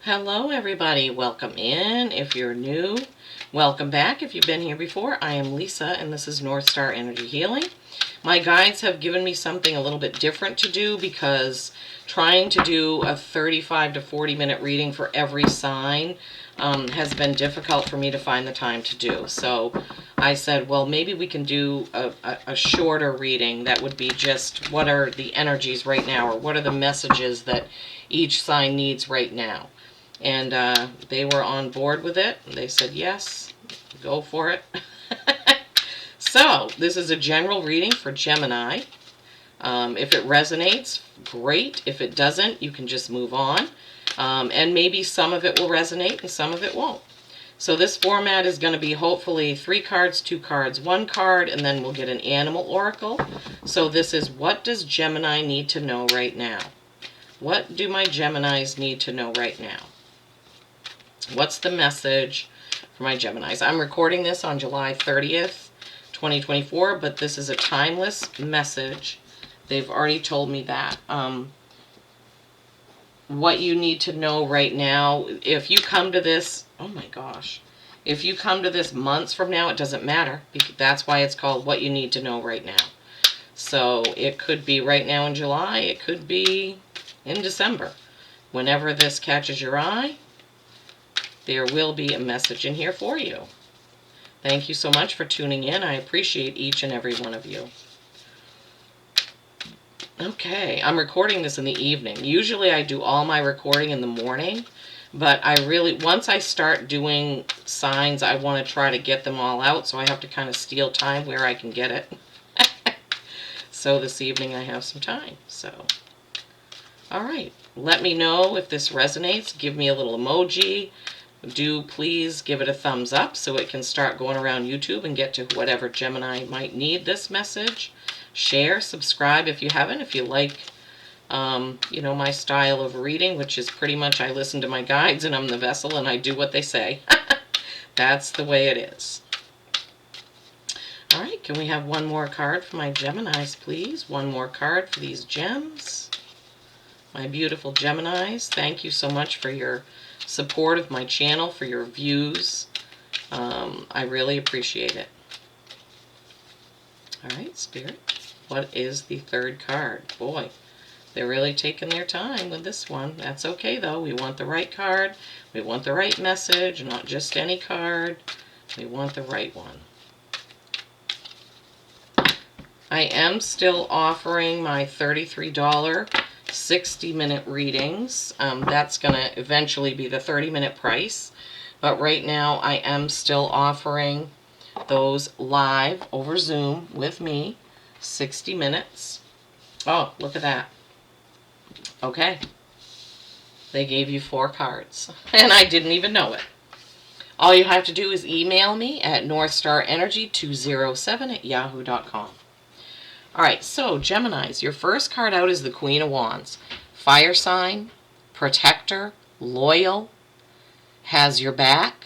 Hello everybody, welcome in. If you're new, welcome back. If you've been here before, I am Lisa and this is North Star Energy Healing. My guides have given me something a little bit different to do because trying to do a 35 to 40 minute reading for every sign has been difficult for me to find the time to do. So I said, well, maybe we can do a shorter reading that would be just what are the energies right now, or what are the messages that each sign needs right now. And they were on board with it. They said, yes, go for it. So this is a general reading for Gemini. If it resonates, great. If it doesn't, you can just move on. And maybe some of it will resonate and some of it won't. So this format is going to be hopefully 3 cards, 2 cards, 1 card, and then we'll get an animal oracle. So this is, what does Gemini need to know right now? What do my Geminis need to know right now? What's the message for my Geminis? I'm recording this on July 30th, 2024, but this is a timeless message. They've already told me that. What you need to know right now, if you come to this, oh my gosh, if you come to this months from now, it doesn't matter. That's why it's called What You Need to Know Right Now. So it could be right now in July, it could be in December. Whenever this catches your eye, there will be a message in here for you. Thank you so much for tuning in. I appreciate each and every one of you. Okay, I'm recording this in the evening. Usually I do all my recording in the morning, but once I start doing signs, I want to try to get them all out, so I have to kind of steal time where I can get it. So this evening I have some time. So, all right, let me know if this resonates. Give me a little emoji. Do please give it a thumbs up so it can start going around YouTube and get to whatever Gemini might need this message. Share, subscribe if you haven't. If you like, my style of reading, which is pretty much I listen to my guides and I'm the vessel and I do what they say. That's the way it is. All right, can we have one more card for my Geminis, please? One more card for these gems. My beautiful Geminis, thank you so much for your support of my channel, for your views. I really appreciate it. All right, Spirit, what is the third card? Boy, they're really taking their time with this one. That's okay, though. We want the right card. We want the right message, not just any card. We want the right one. I am still offering my $33 60-minute readings. That's going to eventually be the 30-minute price. But right now I am still offering those live over Zoom with me, 60 minutes. Oh, look at that. Okay. They gave you 4 cards, and I didn't even know it. All you have to do is email me at northstarenergy207@yahoo.com. All right, so Geminis, your first card out is the Queen of Wands. Fire sign, protector, loyal, has your back.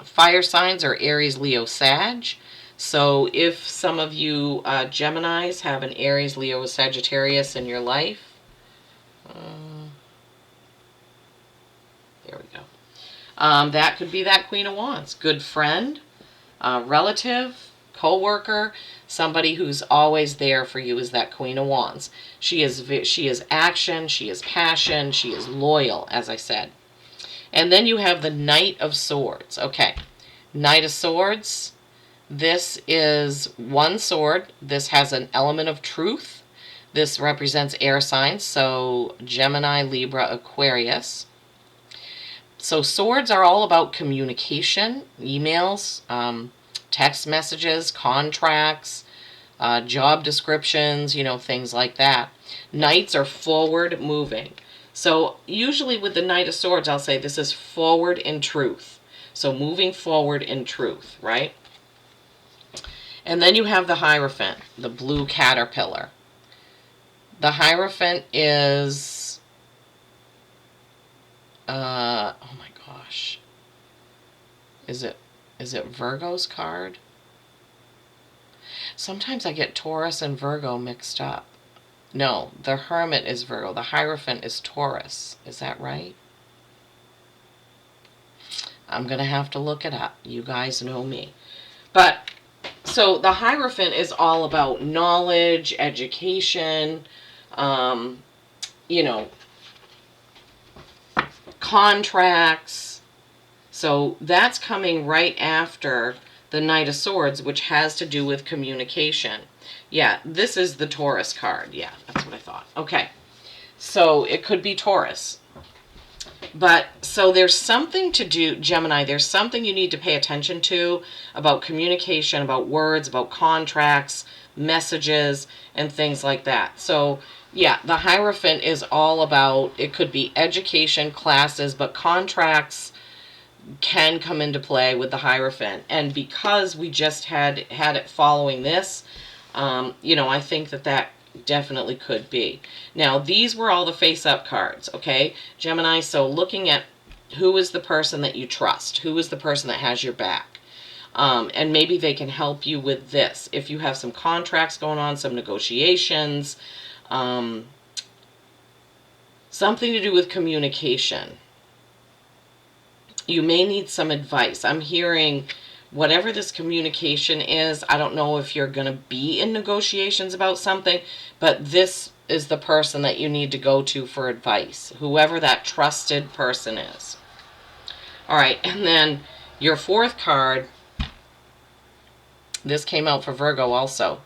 Fire signs are Aries, Leo, Sag. So if some of you Geminis have an Aries, Leo, Sagittarius in your life, there we go. That could be that Queen of Wands. Good friend, relative, co-worker, somebody who's always there for you is that Queen of Wands. She is action, she is passion, she is loyal, as I said. And then you have the Knight of Swords. Okay, Knight of Swords, this is 1 sword. This has an element of truth. This represents air signs, so Gemini, Libra, Aquarius. So swords are all about communication, emails, text messages, contracts, job descriptions, things like that. Knights are forward moving. So usually with the Knight of Swords, I'll say this is forward in truth. So moving forward in truth, right? And then you have the Hierophant, the blue caterpillar. The Hierophant is, oh my gosh, is it Virgo's card? Sometimes I get Taurus and Virgo mixed up. No, the Hermit is Virgo. The Hierophant is Taurus. Is that right? I'm going to have to look it up. You guys know me. But, so the Hierophant is all about knowledge, education, you know, contracts. So that's coming right after the Knight of Swords, which has to do with communication. Yeah, this is the Taurus card. Yeah, that's what I thought. Okay, so it could be Taurus. But, so there's something to do, Gemini, there's something you need to pay attention to about communication, about words, about contracts, messages, and things like that. So, yeah, the Hierophant is all about, it could be education, classes, but contracts can come into play with the Hierophant. And because we just had it following this, you know, I think that definitely could be. Now, these were all the face-up cards, okay, Gemini? So looking at who is the person that you trust, who is the person that has your back, and maybe they can help you with this. If you have some contracts going on, some negotiations, something to do with communication, you may need some advice. I'm hearing whatever this communication is, I don't know if you're going to be in negotiations about something, but this is the person that you need to go to for advice, whoever that trusted person is. All right, and then your fourth card, this came out for Virgo also.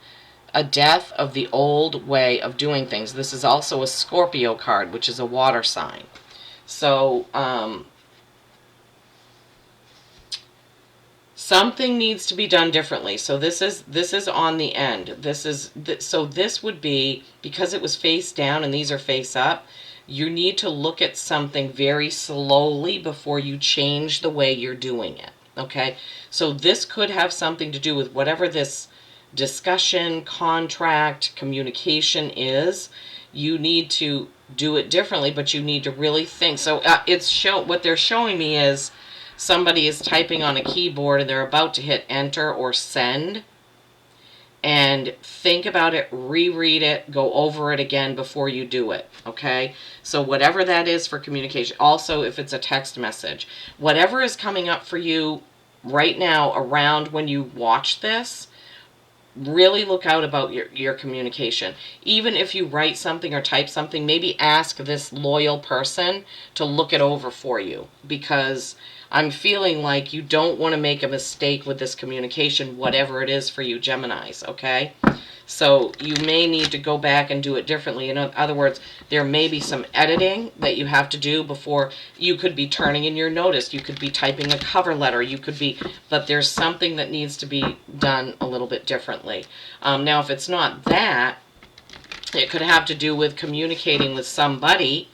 A death of the old way of doing things. This is also a Scorpio card, which is a water sign. So, something needs to be done differently. So this is on the end. So this would be, because it was face down and these are face up, you need to look at something very slowly before you change the way you're doing it. Okay? So this could have something to do with whatever this discussion, contract, communication is. You need to do it differently, but you need to really think. So what they're showing me is somebody is typing on a keyboard and they're about to hit enter or send, and think about it, reread it, go over it again before you do it, okay? So whatever that is for communication, also if it's a text message, whatever is coming up for you right now around when you watch this, really look out about your communication. Even if you write something or type something, maybe ask this loyal person to look it over for you, because I'm feeling like you don't want to make a mistake with this communication, whatever it is for you Geminis, okay? So you may need to go back and do it differently. In other words, there may be some editing that you have to do before. You could be turning in your notice. You could be typing a cover letter. You could be, but there's something that needs to be done a little bit differently. Now, if it's not that, it could have to do with communicating with somebody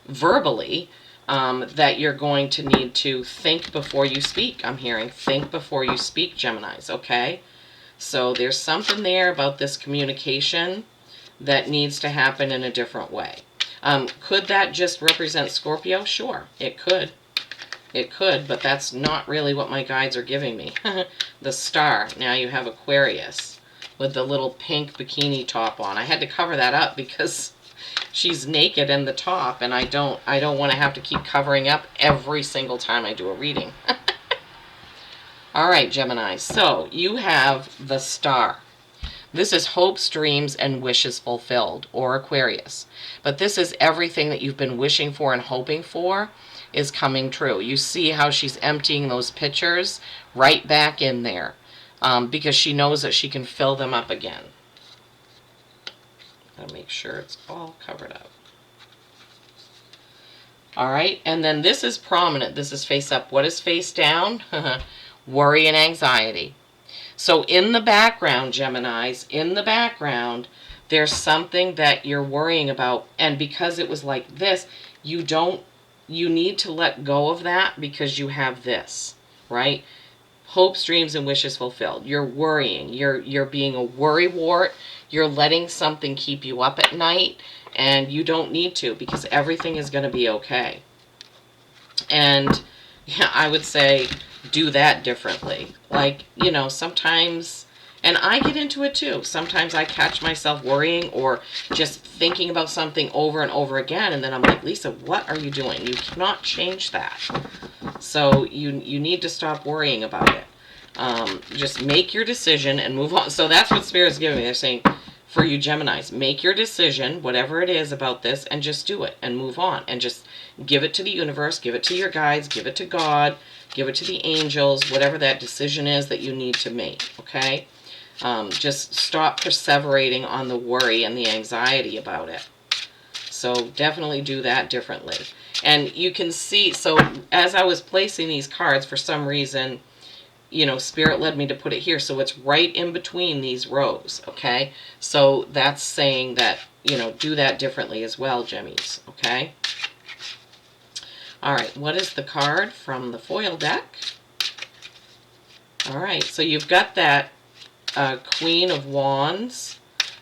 verbally, that you're going to need to think before you speak. I'm hearing think before you speak, Geminis, okay? So there's something there about this communication that needs to happen in a different way. Could that just represent Scorpio? Sure, it could. It could, but that's not really what my guides are giving me. The Star. Now you have Aquarius with the little pink bikini top on. I had to cover that up because she's naked in the top, and I don't want to have to keep covering up every single time I do a reading. All right, Gemini. So you have the Star. This is hopes, dreams, and wishes fulfilled, or Aquarius. But this is everything that you've been wishing for and hoping for is coming true. You see how she's emptying those pictures right back in there, because she knows that she can fill them up again. Gotta make sure it's all covered up. All right, and then this is prominent. This is face up. What is face down? Worry and anxiety. So in the background, Geminis, in the background, there's something that you're worrying about. And because it was like this, you need to let go of that because you have this, right? Hopes, dreams, and wishes fulfilled. You're worrying. You're being a worrywart. You're letting something keep you up at night, and you don't need to, because everything is going to be okay. And yeah, I would say do that differently. Like, you know, sometimes And I get into it too. Sometimes I catch myself worrying or just thinking about something over and over again. And then I'm like, Lisa, what are you doing? You cannot change that. So you need to stop worrying about it. Just make your decision and move on. So that's what Spirit's giving me. They're saying, for you Geminis, make your decision, whatever it is about this, and just do it and move on. And just give it to the universe, give it to your guides, give it to God, give it to the angels, whatever that decision is that you need to make, okay? Just stop perseverating on the worry and the anxiety about it. So definitely do that differently. And you can see, so as I was placing these cards, for some reason, you know, Spirit led me to put it here. So it's right in between these rows, okay? So that's saying that, you know, do that differently as well, Gemmies, okay? All right, what is the card from the foil deck? All right, so you've got that Queen of Wands,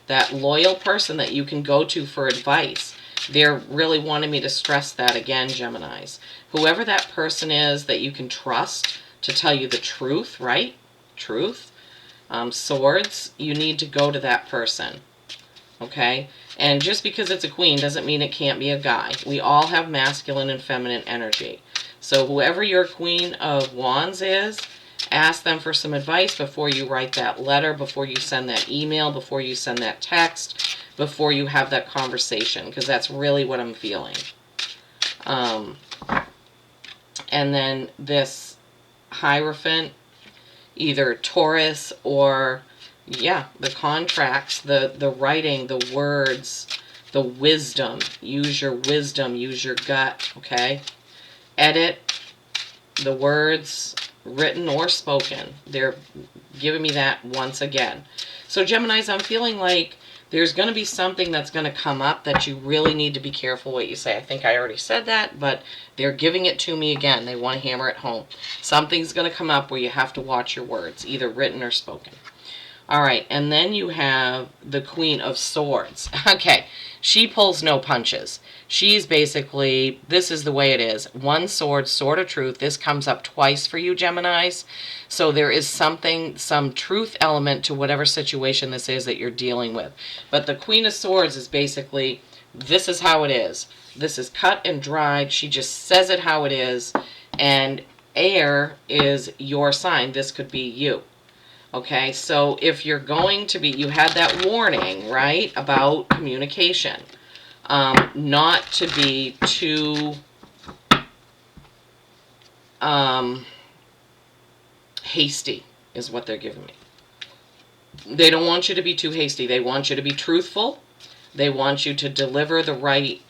that loyal person that you can go to for advice. They're really wanting me to stress that again, Geminis. Whoever that person is that you can trust to tell you the truth, right? Truth. Swords, you need to go to that person, okay? And just because it's a queen doesn't mean it can't be a guy. We all have masculine and feminine energy. So whoever your Queen of Wands is, ask them for some advice before you write that letter, before you send that email, before you send that text, before you have that conversation, because that's really what I'm feeling. And then this Hierophant, either Taurus or, yeah, the contracts, the writing, the words, the wisdom. Use your wisdom, use your gut, okay? Edit the words, written or spoken. They're giving me that once again. So Geminis, I'm feeling like there's going to be something that's going to come up that you really need to be careful what you say. I think I already said that, but they're giving it to me again. They want to hammer it home. Something's going to come up where you have to watch your words, either written or spoken. All right, and then you have the Queen of Swords. Okay, she pulls no punches. She's basically, this is the way it is. One sword, sword of truth. This comes up twice for you, Geminis. So there is something, some truth element to whatever situation this is that you're dealing with. But the Queen of Swords is basically, this is how it is. This is cut and dried. She just says it how it is. And air is your sign. This could be you. Okay, so if you're going to be, you had that warning, right, about communication. Not to be too hasty is what they're giving me. They don't want you to be too hasty. They want you to be truthful. They want you to deliver the right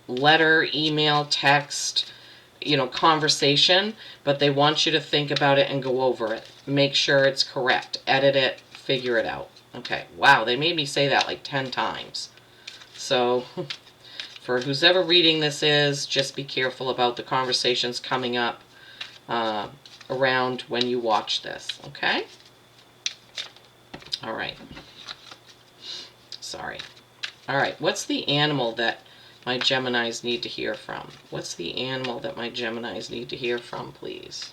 letter, email, text, you know, conversation, but they want you to think about it and go over it. Make sure it's correct. Edit it. Figure it out. Okay. Wow, they made me say that like 10 times. So for who's ever reading this is, just be careful about the conversations coming up around when you watch this. Okay? All right. Sorry. All right. What's the animal that my Geminis need to hear from? What's the animal that my Geminis need to hear from, please?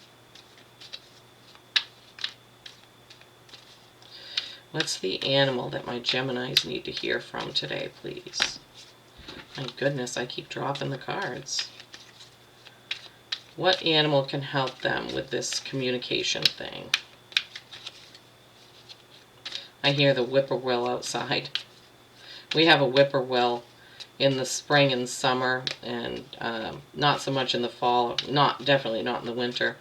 What's the animal that my Geminis need to hear from today, please? My goodness, I keep dropping the cards. What animal can help them with this communication thing? I hear the whippoorwill outside. We have a whippoorwill in the spring and summer, and not so much in the fall, definitely not in the winter,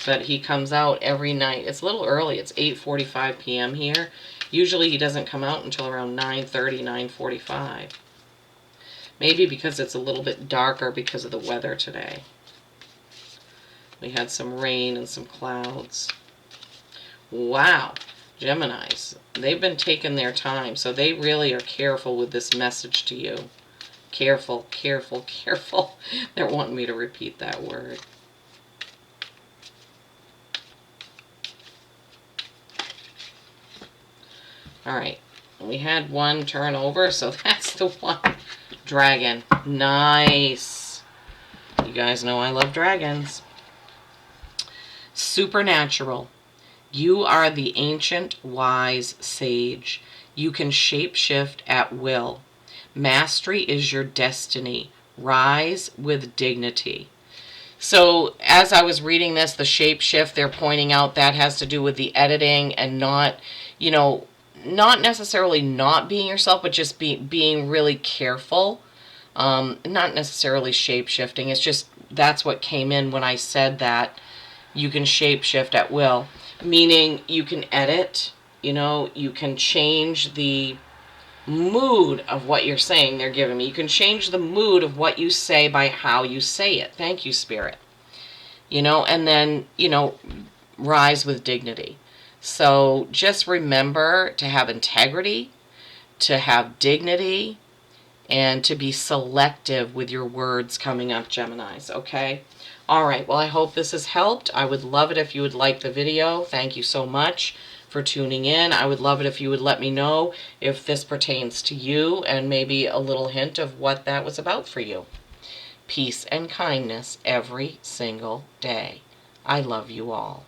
but he comes out every night. It's a little early. It's 8:45 p.m. here. Usually he doesn't come out until around 9:30, 9:45. Maybe because it's a little bit darker because of the weather today. We had some rain and some clouds. Wow, Geminis, they've been taking their time, so they really are careful with this message to you. Careful, careful, careful. They're wanting me to repeat that word. All right, we had one turn over, so that's the one. Dragon. Nice. You guys know I love dragons. Supernatural. You are the ancient, wise sage. You can shapeshift at will. Mastery is your destiny. Rise with dignity. So as I was reading this, the shapeshift, they're pointing out that has to do with the editing and not, not necessarily not being yourself, but just being really careful. Not necessarily shapeshifting. It's just that's what came in when I said that you can shapeshift at will, meaning you can edit, you can change the mood of what you're saying. They're giving me, you can change the mood of what you say by how you say it. Thank you, Spirit. And then, rise with dignity. So just remember to have integrity, to have dignity, and to be selective with your words coming up, Geminis, okay? All right, well, I hope this has helped. I would love it if you would like the video. Thank you so much for tuning in. I would love it if you would let me know if this pertains to you and maybe a little hint of what that was about for you. Peace and kindness every single day. I love you all.